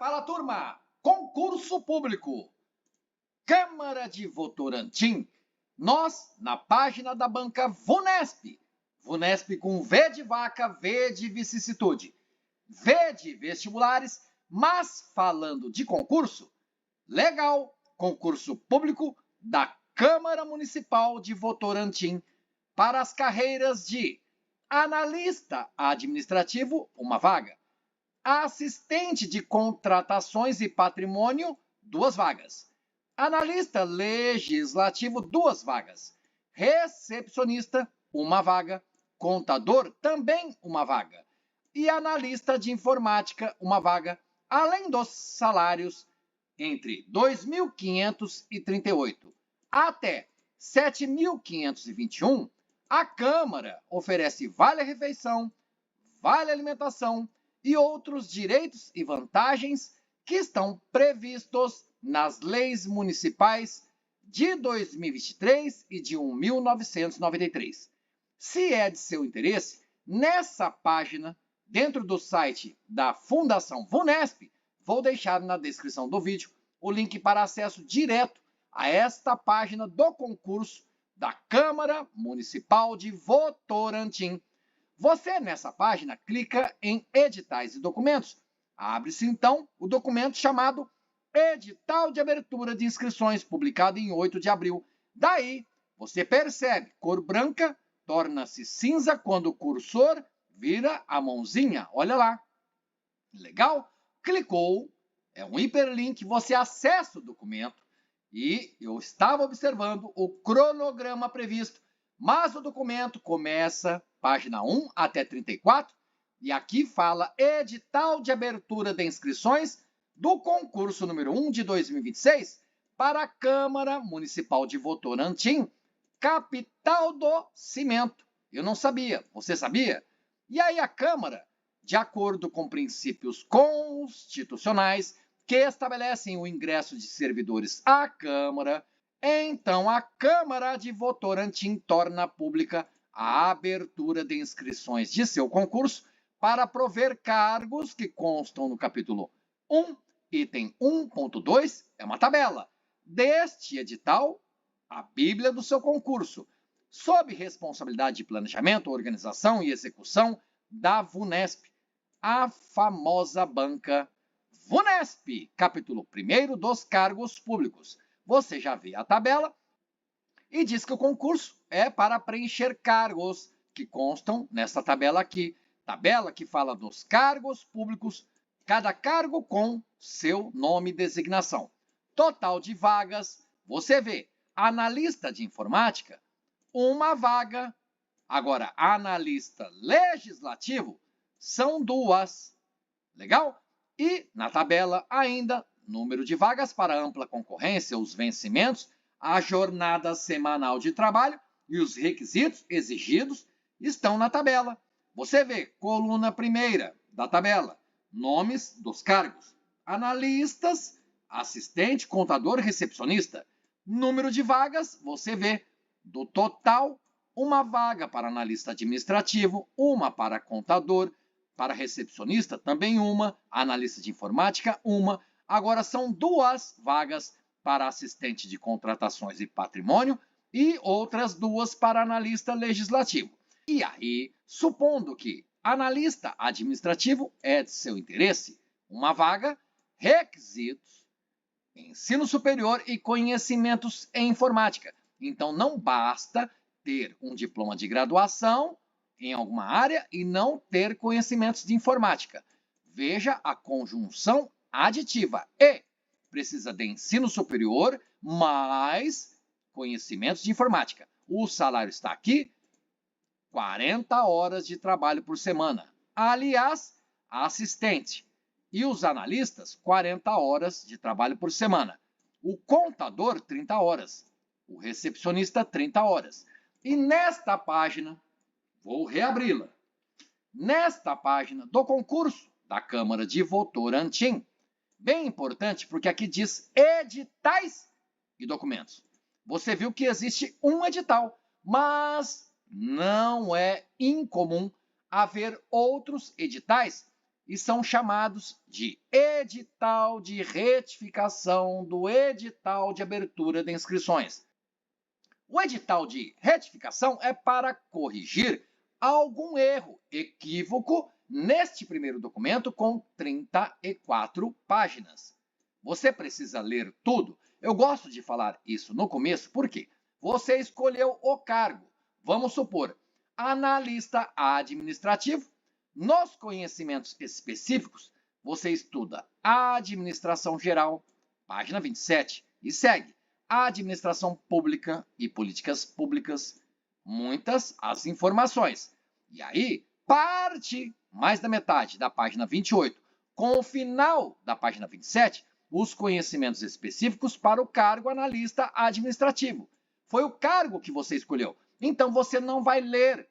Fala, turma! Concurso público. Câmara de Votorantim. Nós, na página da banca VUNESP. VUNESP com V de vaca, V de vicissitude. V de vestibulares, mas falando de concurso, legal, concurso público da Câmara Municipal de Votorantim para as carreiras de analista administrativo, uma vaga. Assistente de contratações e patrimônio, 2 vagas. Analista legislativo, 2 vagas. Recepcionista, 1 vaga. Contador, também 1 vaga. E analista de informática, 1 vaga. Além dos salários entre 2.538 até 7.521, a Câmara oferece vale-refeição, vale-alimentação e outros direitos e vantagens que estão previstos nas leis municipais de 2023 e de 1993. Se é de seu interesse, nessa página, dentro do site da Fundação VUNESP, vou deixar na descrição do vídeo o link para acesso direto a esta página do concurso da Câmara Municipal de Votorantim. Você, nessa página, clica em Editais e Documentos. Abre-se, então, o documento chamado Edital de Abertura de Inscrições, publicado em 8 de abril. Daí, você percebe, cor branca torna-se cinza quando o cursor vira a mãozinha. Olha lá. Legal? Clicou, é um hiperlink, você acessa o documento e eu estava observando o cronograma previsto, mas o documento começa página 1 até 34, e aqui fala edital de abertura de inscrições do concurso número 1 de 2026 para a Câmara Municipal de Votorantim, capital do cimento. Eu não sabia, você sabia? E aí a Câmara, de acordo com princípios constitucionais que estabelecem o ingresso de servidores à Câmara, então a Câmara de Votorantim torna pública a abertura de inscrições de seu concurso para prover cargos que constam no capítulo 1, item 1.2, é uma tabela deste edital, a Bíblia do seu concurso, sob responsabilidade de planejamento, organização e execução da VUNESP, a famosa banca VUNESP, capítulo 1º dos cargos públicos. Você já vê a tabela e diz que o concurso é para preencher cargos que constam nessa tabela aqui. Tabela que fala dos cargos públicos, cada cargo com seu nome e designação. Total de vagas, você vê, analista de informática, 1 vaga. Agora, analista legislativo, são 2. Legal? E na tabela ainda, número de vagas para ampla concorrência, os vencimentos, a jornada semanal de trabalho e os requisitos exigidos estão na tabela. Você vê, coluna primeira da tabela, nomes dos cargos, analistas, assistente, contador, recepcionista. Número de vagas, você vê, do total, 1 vaga para analista administrativo, 1 para contador, para recepcionista também 1, analista de informática 1. Agora são 2 vagas para assistente de contratações e patrimônio e outras 2 para analista legislativo. E aí, supondo que analista administrativo é de seu interesse, 1 vaga, requisitos, ensino superior e conhecimentos em informática. Então não basta ter um diploma de graduação em alguma área e não ter conhecimentos de informática. Veja a conjunção aditiva. E precisa de ensino superior mais conhecimentos de informática. O salário está aqui, 40 horas de trabalho por semana. Aliás, assistente. E os analistas, 40 horas de trabalho por semana. O contador, 30 horas. O recepcionista, 30 horas. E nesta página, vou reabri-la. Nesta página do concurso da Câmara de Votorantim, bem importante porque aqui diz editais e documentos. Você viu que existe um edital, mas não é incomum haver outros editais e são chamados de edital de retificação do edital de abertura de inscrições. O edital de retificação é para corrigir algum erro, equívoco, neste primeiro documento com 34 páginas. Você precisa ler tudo. Eu gosto de falar isso no começo porque você escolheu o cargo. Vamos supor, analista administrativo. Nos conhecimentos específicos, você estuda administração geral, página 27, e segue administração pública e políticas públicas. Muitas as informações. E aí, parte mais da metade da página 28, com o final da página 27, os conhecimentos específicos para o cargo analista administrativo. Foi o cargo que você escolheu. Então, você não vai ler,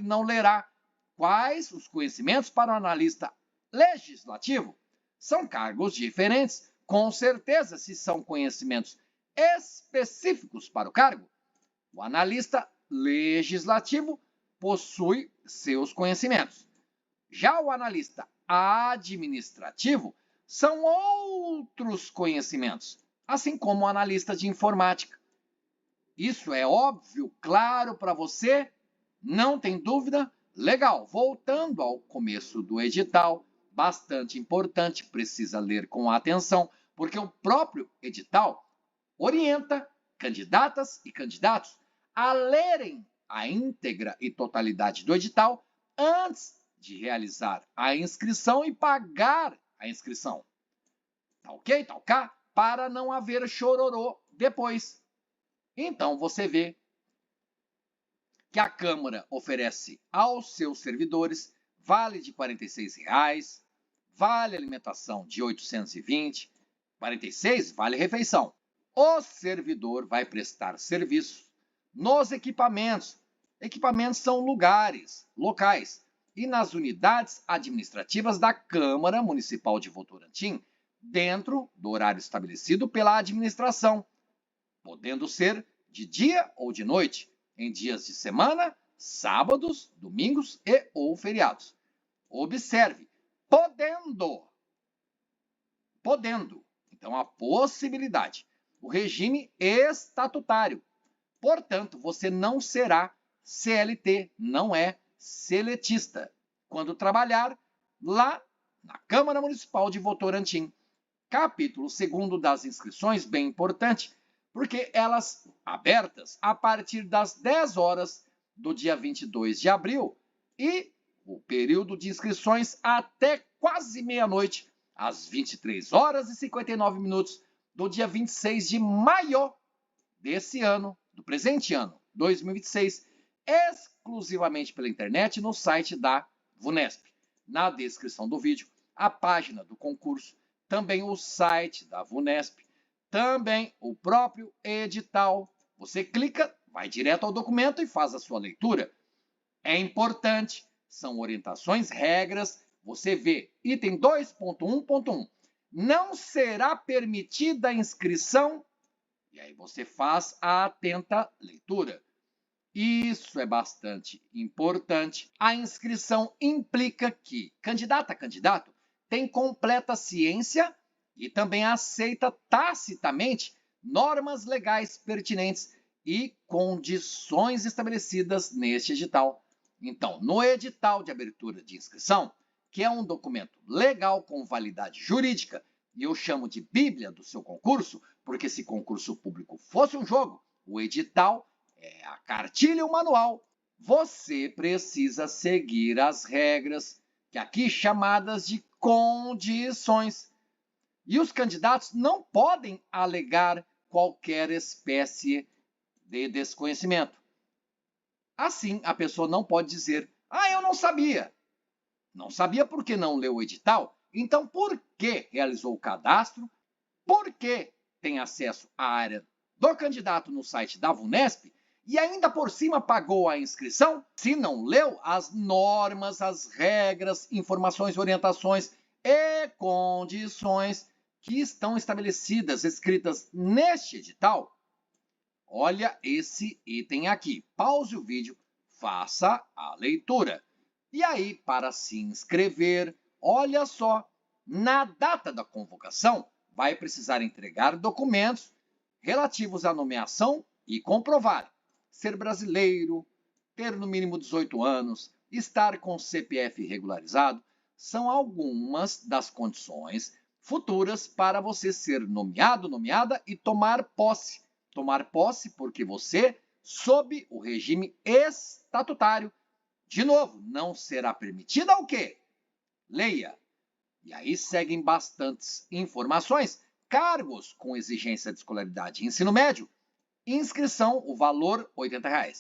não lerá. Quais os conhecimentos para o analista legislativo? São cargos diferentes. Com certeza, se são conhecimentos específicos para o cargo, o analista legislativo possui seus conhecimentos. Já o analista administrativo são outros conhecimentos, assim como o analista de informática. Isso é óbvio, claro para você? Não tem dúvida? Legal, voltando ao começo do edital, bastante importante, precisa ler com atenção, porque o próprio edital orienta candidatas e candidatos a lerem a íntegra e totalidade do edital antes de realizar a inscrição e pagar a inscrição. Tá ok? Tá ok? Para não haver chororô depois. Então, você vê que a Câmara oferece aos seus servidores vale de R$ 46, vale alimentação de 820, 46 vale refeição. O servidor vai prestar serviço nos equipamentos. Equipamentos são lugares, locais, e nas unidades administrativas da Câmara Municipal de Votorantim, dentro do horário estabelecido pela administração, podendo ser de dia ou de noite, em dias de semana, sábados, domingos e ou feriados. Observe, podendo. Então, a possibilidade. O regime estatutário. Portanto, você não será CLT, não é seletista, quando trabalhar lá na Câmara Municipal de Votorantim. Capítulo 2º das inscrições, bem importante, porque elas abertas a partir das 10 horas do dia 22 de abril e o período de inscrições até quase meia-noite, às 23 horas e 59 minutos do dia 26 de maio desse ano, do presente ano, 2026, exclusivamente pela internet no site da VUNESP. Na descrição do vídeo, a página do concurso, também o site da VUNESP, também o próprio edital. Você clica, vai direto ao documento e faz a sua leitura. É importante, são orientações, regras. Você vê, item 2.1.1. Não será permitida a inscrição. E aí você faz a atenta leitura. Isso é bastante importante. A inscrição implica que candidato a candidato tem completa ciência e também aceita tacitamente normas legais pertinentes e condições estabelecidas neste edital. Então, no edital de abertura de inscrição, que é um documento legal com validade jurídica, e eu chamo de Bíblia do seu concurso, porque se concurso público fosse um jogo, o edital é a cartilha e o manual. Você precisa seguir as regras, que aqui chamadas de condições. E os candidatos não podem alegar qualquer espécie de desconhecimento. Assim, a pessoa não pode dizer, eu não sabia. Não sabia porque não leu o edital? Então, por que realizou o cadastro? Por que tem acesso à área do candidato no site da VUNESP? E ainda por cima pagou a inscrição? Se não leu as normas, as regras, informações, orientações e condições que estão estabelecidas, escritas neste edital, olha esse item aqui. Pause o vídeo, faça a leitura. E aí, para se inscrever, olha só, na data da convocação, vai precisar entregar documentos relativos à nomeação e comprovar ser brasileiro, ter no mínimo 18 anos, estar com CPF regularizado, são algumas das condições futuras para você ser nomeado, nomeada e tomar posse. Tomar posse porque você, sob o regime estatutário, de novo, não será permitida o quê? Leia. E aí seguem bastantes informações. Cargos com exigência de escolaridade e ensino médio. Inscrição, o valor R$ 80. R$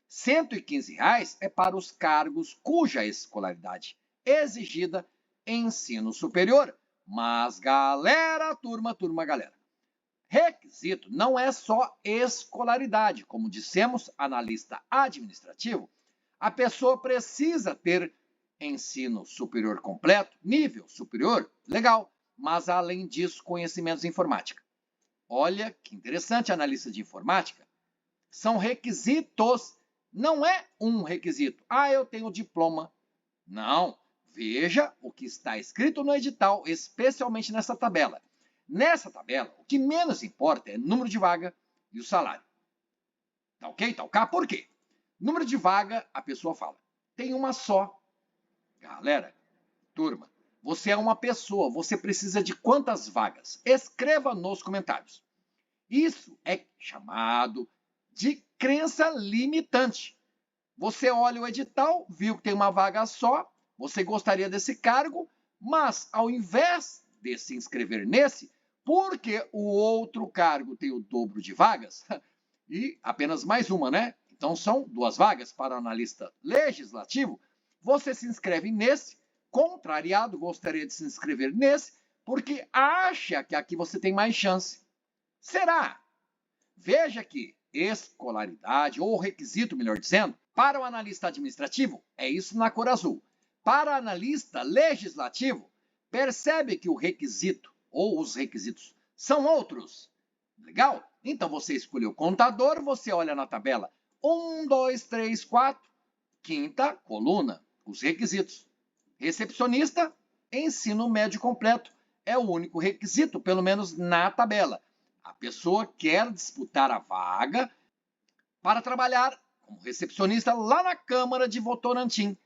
115 é para os cargos cuja escolaridade exigida em ensino superior. Mas, galera, turma, galera. Requisito não é só escolaridade. Como dissemos, analista administrativo, a pessoa precisa ter ensino superior completo, nível superior, legal, mas além disso, conhecimentos em informática. Olha que interessante, analista de informática. São requisitos, não é um requisito. Ah, eu tenho diploma. Não, veja o que está escrito no edital, especialmente nessa tabela. Nessa tabela, o que menos importa é número de vaga e o salário. Tá ok? Tá ok? Por quê? Número de vaga, a pessoa fala, tem uma só. Galera, turma, você é uma pessoa, você precisa de quantas vagas? Escreva nos comentários. Isso é chamado de crença limitante. Você olha o edital, viu que tem uma vaga só, você gostaria desse cargo, mas ao invés de se inscrever nesse, porque o outro cargo tem o dobro de vagas, e apenas mais uma, né? Então são 2 vagas para o analista legislativo, você se inscreve nesse, contrariado, gostaria de se inscrever nesse, porque acha que aqui você tem mais chance. Será? Veja que escolaridade, ou requisito, melhor dizendo, para o analista administrativo, é isso na cor azul. Para o analista legislativo, percebe que o requisito, ou os requisitos, são outros. Legal? Então você escolheu contador, você olha na tabela 1, 2, 3, 4, quinta coluna, os requisitos. Recepcionista, ensino médio completo. É o único requisito, pelo menos na tabela. A pessoa quer disputar a vaga para trabalhar como recepcionista lá na Câmara de Votorantim.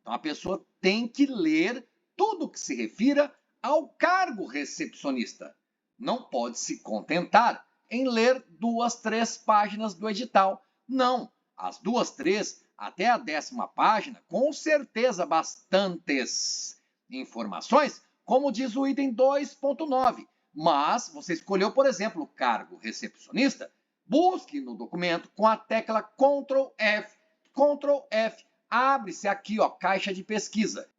Então a pessoa tem que ler tudo que se refira ao cargo recepcionista. Não pode se contentar em ler 2, 3 páginas do edital. Não, as 2, 3, até a 10ª página, com certeza bastantes informações, como diz o item 2.9. Mas você escolheu, por exemplo, o cargo recepcionista, busque no documento com a tecla Ctrl F. Ctrl F. Abre-se aqui, ó, caixa de pesquisa.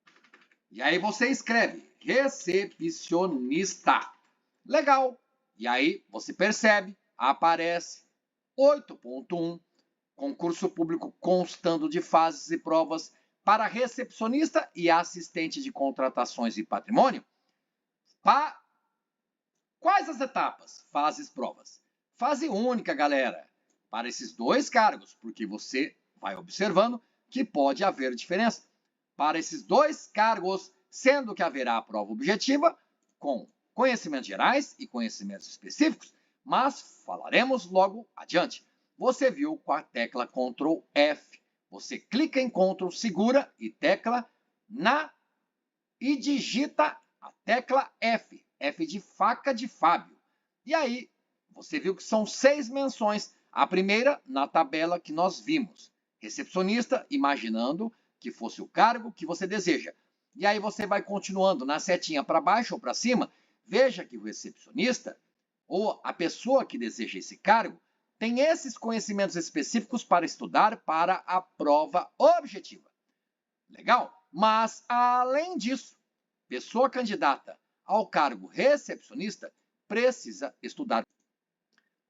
E aí você escreve recepcionista. Legal. E aí você percebe, aparece 8.1, concurso público constando de fases e provas para recepcionista e assistente de contratações e patrimônio. Quais as etapas? Fases, provas. Fase única, galera, para esses 2 cargos, porque você vai observando que pode haver diferença. Para esses 2 cargos, sendo que haverá a prova objetiva, com conhecimentos gerais e conhecimentos específicos, mas falaremos logo adiante. Você viu com a tecla Ctrl F. Você clica em Ctrl, segura e tecla e digita a tecla F. F de faca de Fábio. E aí, você viu que são 6 menções. A primeira, na tabela que nós vimos. Recepcionista, imaginando que fosse o cargo que você deseja. E aí você vai continuando na setinha para baixo ou para cima. Veja que o recepcionista, ou a pessoa que deseja esse cargo, tem esses conhecimentos específicos para estudar para a prova objetiva. Legal? Mas, além disso, pessoa candidata ao cargo recepcionista precisa estudar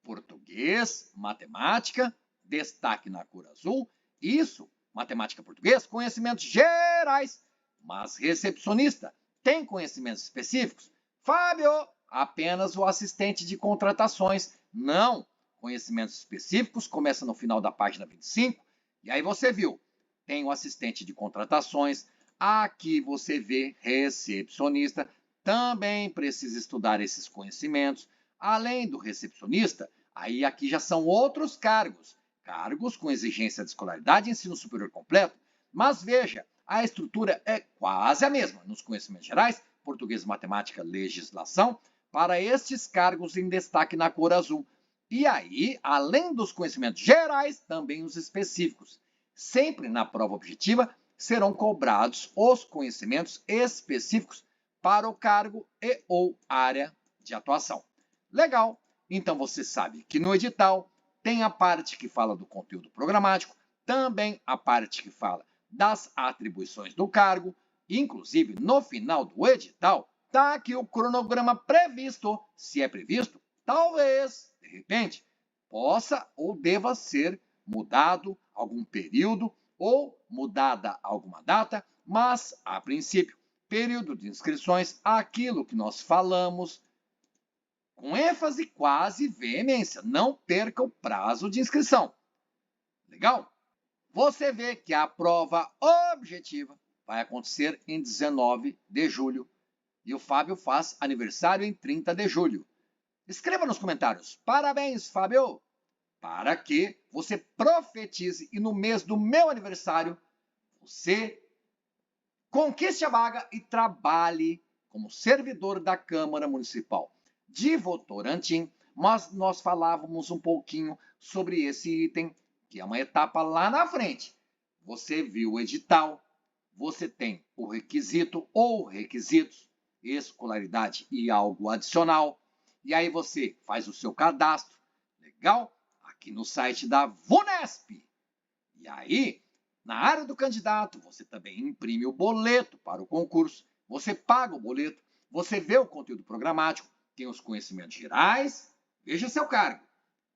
português, matemática, destaque na cor azul, isso, matemática e português, conhecimentos gerais, mas recepcionista tem conhecimentos específicos? Fábio, apenas o assistente de contratações. Não, conhecimentos específicos, começa no final da página 25, e aí você viu, tem o assistente de contratações. Aqui você vê recepcionista. Também precisa estudar esses conhecimentos. Além do recepcionista, aí aqui já são outros cargos. Cargos com exigência de escolaridade e ensino superior completo. Mas veja, a estrutura é quase a mesma nos conhecimentos gerais, português, matemática, legislação, para estes cargos em destaque na cor azul. E aí, além dos conhecimentos gerais, também os específicos. Sempre na prova objetiva serão cobrados os conhecimentos específicos para o cargo e ou área de atuação. Legal! Então você sabe que no edital tem a parte que fala do conteúdo programático, também a parte que fala das atribuições do cargo, inclusive no final do edital está aqui o cronograma previsto. Se é previsto, talvez, de repente, possa ou deva ser mudado algum período ou mudada alguma data, mas, a princípio, período de inscrições, aquilo que nós falamos, com ênfase, quase veemência, não perca o prazo de inscrição. Legal? Você vê que a prova objetiva vai acontecer em 19 de julho e o Fábio faz aniversário em 30 de julho. Escreva nos comentários, parabéns, Fábio, para que você profetize e no mês do meu aniversário você conquiste a vaga e trabalhe como servidor da Câmara Municipal de Votorantim. Mas nós falávamos um pouquinho sobre esse item, que é uma etapa lá na frente. Você viu o edital, você tem o requisito ou requisitos, escolaridade e algo adicional, e aí você faz o seu cadastro, legal? Aqui no site da VUNESP. E aí, na área do candidato, você também imprime o boleto para o concurso, você paga o boleto, você vê o conteúdo programático, tem os conhecimentos gerais, veja seu cargo.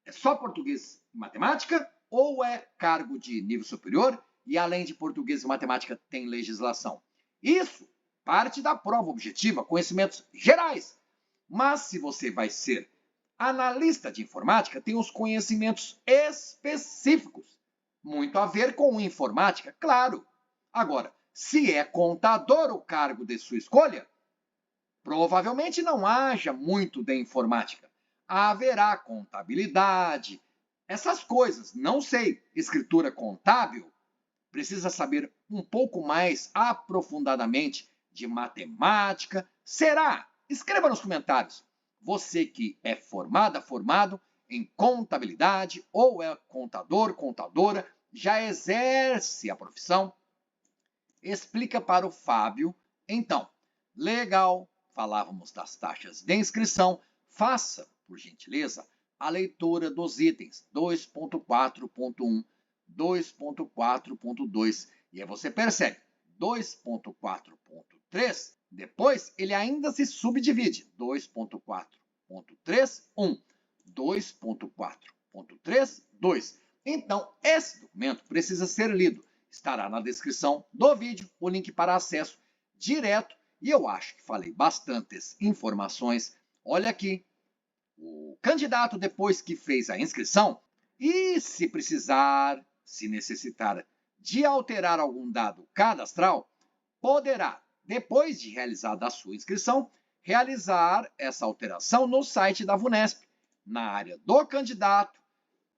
É só português e matemática ou é cargo de nível superior e além de português e matemática tem legislação? Isso parte da prova objetiva, conhecimentos gerais. Mas se você vai ser analista de informática, tem os conhecimentos específicos. Muito a ver com informática, claro. Agora, se é contador o cargo de sua escolha, provavelmente não haja muito de informática. Haverá contabilidade, essas coisas, não sei. Escritura contábil, precisa saber um pouco mais aprofundadamente de matemática. Será? Escreva nos comentários. Você que é formado em contabilidade ou é contador, contadora, já exerce a profissão? Explica para o Fábio. Então, legal, falávamos das taxas de inscrição. Faça, por gentileza, a leitura dos itens 2.4.1, 2.4.2. E aí você percebe, 2.4.3, depois ele ainda se subdivide. 2.4.3, 1. 2.4.3, 2. Então, esse documento precisa ser lido. Estará na descrição do vídeo o link para acesso direto. E eu acho que falei bastantes informações. Olha aqui, o candidato, depois que fez a inscrição, e se precisar, se necessitar de alterar algum dado cadastral, poderá, depois de realizada a sua inscrição, realizar essa alteração no site da VUNESP, na área do candidato,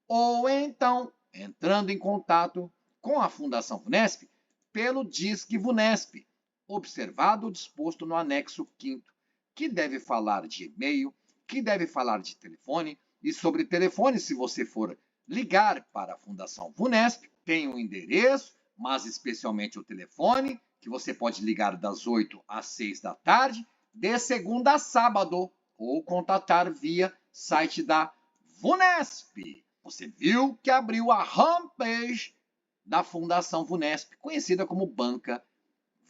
ou então entrando em contato com a Fundação VUNESP pelo Disque VUNESP, observado o disposto no anexo 5º, que deve falar de e-mail, que deve falar de telefone, e sobre telefone, se você for ligar para a Fundação VUNESP, tem um endereço, mas especialmente o telefone, que você pode ligar das 8 às 6 da tarde, de segunda a sábado, ou contatar via site da VUNESP. Você viu que abriu a homepage da Fundação VUNESP, conhecida como Banca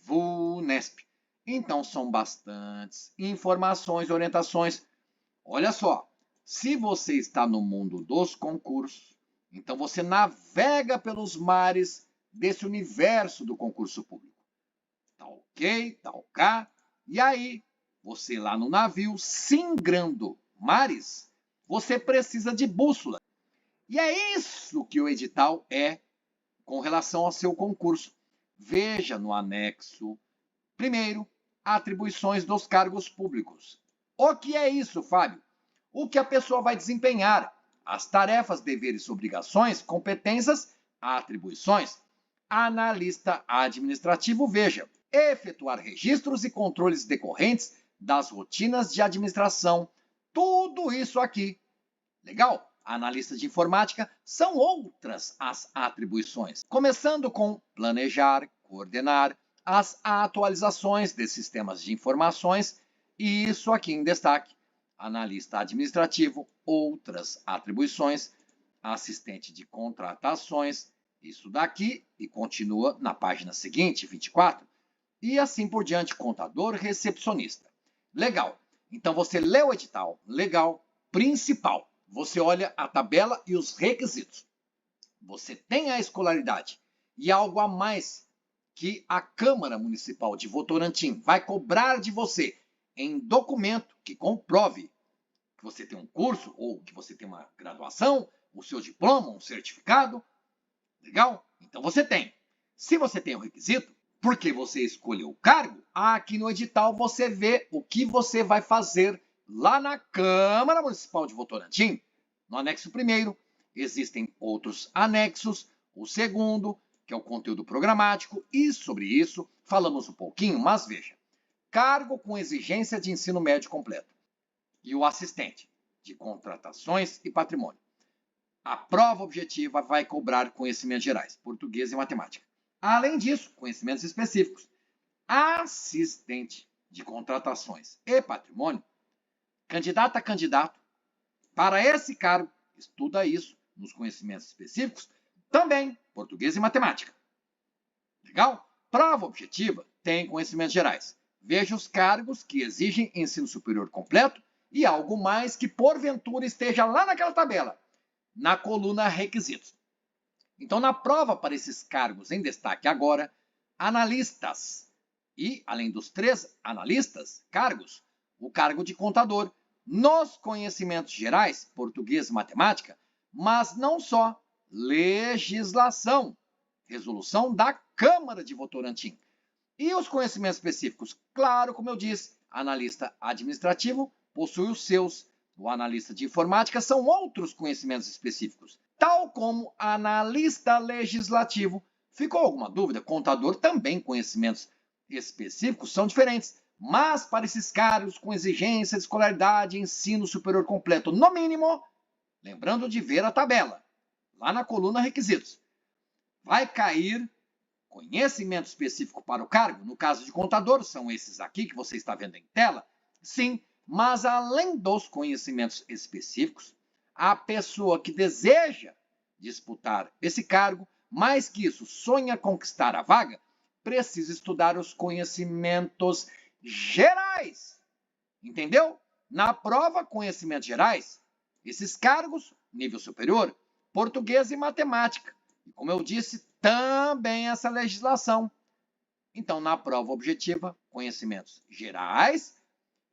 VUNESP. Então, são bastantes informações, orientações. Olha só, se você está no mundo dos concursos, então você navega pelos mares desse universo do concurso público. Tá ok, tá ok. E aí, você lá no navio, singrando mares, você precisa de bússola. E é isso que o edital é com relação ao seu concurso. Veja no anexo. Primeiro, atribuições dos cargos públicos. O que é isso, Fábio? O que a pessoa vai desempenhar, as tarefas, deveres, obrigações, competências, atribuições. Analista administrativo, veja, efetuar registros e controles decorrentes das rotinas de administração. Tudo isso aqui. Legal? Analista de informática são outras as atribuições, começando com planejar, coordenar as atualizações de sistemas de informações, e isso aqui em destaque. Analista administrativo, outras atribuições, assistente de contratações, isso daqui, e continua na página seguinte, 24, e assim por diante, contador, recepcionista. Legal. Então você lê o edital, legal, principal. Você olha a tabela e os requisitos. Você tem a escolaridade e algo a mais que a Câmara Municipal de Votorantim vai cobrar de você em documento que comprove que você tem um curso ou que você tem uma graduação, o seu diploma, um certificado. Legal? Então você tem. Se você tem o requisito, porque você escolheu o cargo, aqui no edital você vê o que você vai fazer lá na Câmara Municipal de Votorantim. No anexo 1º, existem outros anexos. O segundo, que é o conteúdo programático, e sobre isso falamos um pouquinho, mas veja. Cargo com exigência de ensino médio completo. E o assistente de contratações e patrimônio. A prova objetiva vai cobrar conhecimentos gerais, português e matemática. Além disso, conhecimentos específicos. Assistente de contratações e patrimônio, candidato a candidato, para esse cargo, estuda isso nos conhecimentos específicos, também português e matemática. Legal? Prova objetiva tem conhecimentos gerais. Veja os cargos que exigem ensino superior completo e algo mais que porventura esteja lá naquela tabela, na coluna requisitos. Então, na prova para esses cargos em destaque agora, analistas. E, além dos 3 analistas, cargos, o cargo de contador, nos conhecimentos gerais, português e matemática, mas não só, legislação, resolução da Câmara de Votorantim. E os conhecimentos específicos, claro, como eu disse, analista administrativo possui os seus, o analista de informática são outros conhecimentos específicos, tal como analista legislativo. Ficou alguma dúvida? Contador também conhecimentos específicos são diferentes, mas para esses cargos com exigência de escolaridade e ensino superior completo, no mínimo, lembrando de ver a tabela, lá na coluna requisitos, vai cair conhecimento específico para o cargo. No caso de contador, são esses aqui que você está vendo em tela. Sim, mas além dos conhecimentos específicos, a pessoa que deseja disputar esse cargo, mais que isso, sonha conquistar a vaga, precisa estudar os conhecimentos gerais. Entendeu? Na prova, conhecimentos gerais, esses cargos, nível superior, português e matemática. E como eu disse, também essa legislação. Então, na prova objetiva, conhecimentos gerais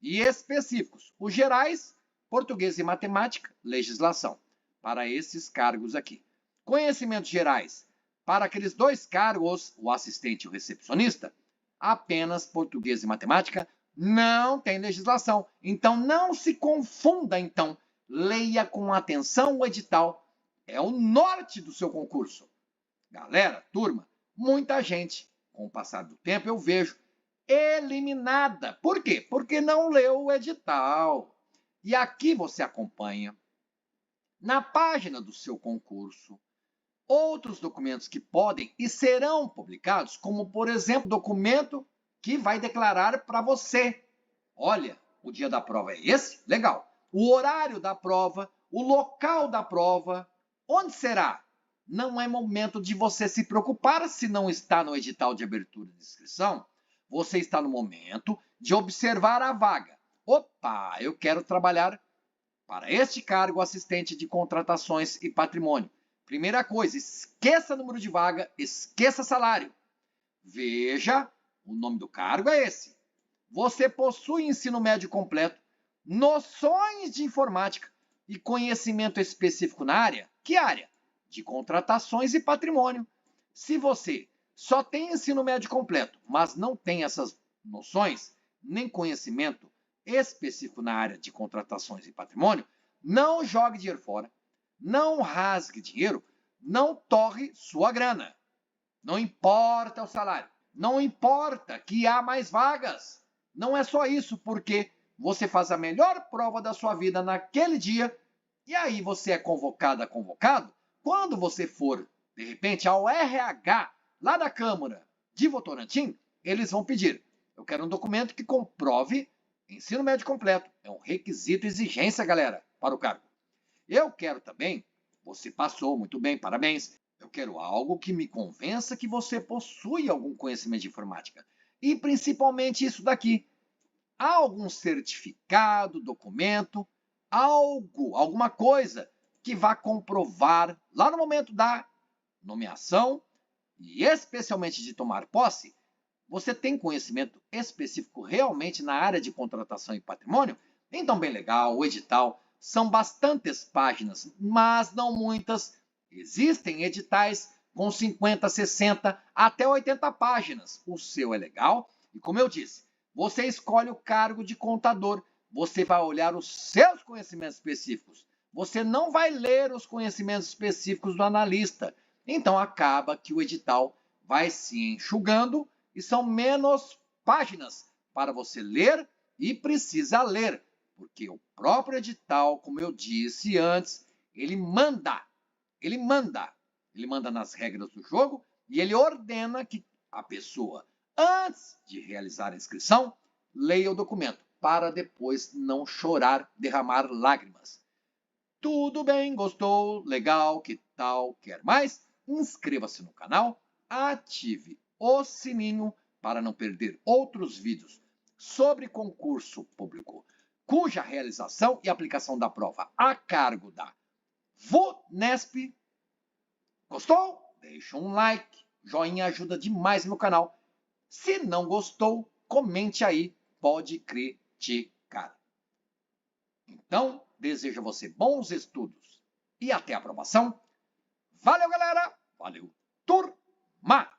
e específicos. Os gerais, português e matemática, legislação. Para esses cargos aqui. Conhecimentos gerais, para aqueles 2 cargos, o assistente e o recepcionista, apenas português e matemática, não tem legislação. Então, não se confunda, então. Leia com atenção o edital. É o norte do seu concurso. Galera, turma, muita gente, com o passar do tempo, eu vejo, eliminada. Por quê? Porque não leu o edital. E aqui você acompanha, na página do seu concurso, outros documentos que podem e serão publicados, como, por exemplo, documento que vai declarar para você. Olha, o dia da prova é esse? Legal. O horário da prova, o local da prova, onde será? Não é momento de você se preocupar se não está no edital de abertura de inscrição. Você está no momento de observar a vaga. Opa, eu quero trabalhar para este cargo assistente de contratações e patrimônio. Primeira coisa, esqueça número de vaga, esqueça salário. Veja, o nome do cargo é esse. Você possui ensino médio completo, noções de informática e conhecimento específico na área? Que área? De contratações e patrimônio. Se você só tem ensino médio completo, mas não tem essas noções, nem conhecimento específico na área de contratações e patrimônio, não jogue dinheiro fora, não rasgue dinheiro, não torre sua grana. Não importa o salário, não importa que há mais vagas. Não é só isso, porque você faz a melhor prova da sua vida naquele dia e aí você é convocado. Quando você for, de repente, ao RH lá da Câmara de Votorantim, eles vão pedir: eu quero um documento que comprove ensino médio completo. É um requisito, exigência, galera, para o cargo. Eu quero também, você passou muito bem, parabéns. Eu quero algo que me convença que você possui algum conhecimento de informática. E principalmente isso daqui. Há algum certificado, documento, alguma coisa que vá comprovar lá no momento da nomeação e especialmente de tomar posse, você tem conhecimento específico realmente na área de contratação e patrimônio? Então, bem legal, o edital são bastantes páginas, mas não muitas. Existem editais com 50, 60, até 80 páginas. O seu é legal e, como eu disse, você escolhe o cargo de contador. Você vai olhar os seus conhecimentos específicos. Você não vai ler os conhecimentos específicos do analista. Então, acaba que o edital vai se enxugando e são menos páginas para você ler e precisa ler, porque o próprio edital, como eu disse antes, ele manda nas regras do jogo e ele ordena que a pessoa, antes de realizar a inscrição, leia o documento, para depois não chorar, derramar lágrimas. Tudo bem, gostou, legal, que tal, quer mais? Inscreva-se no canal, ative o sininho para não perder outros vídeos sobre concurso público, cuja realização e aplicação da prova a cargo da VUNESP. Gostou? Deixa um like, joinha ajuda demais meu canal. Se não gostou, comente aí, pode criticar. Então, desejo a você bons estudos e até a aprovação. Valeu, galera! Valeu, turma!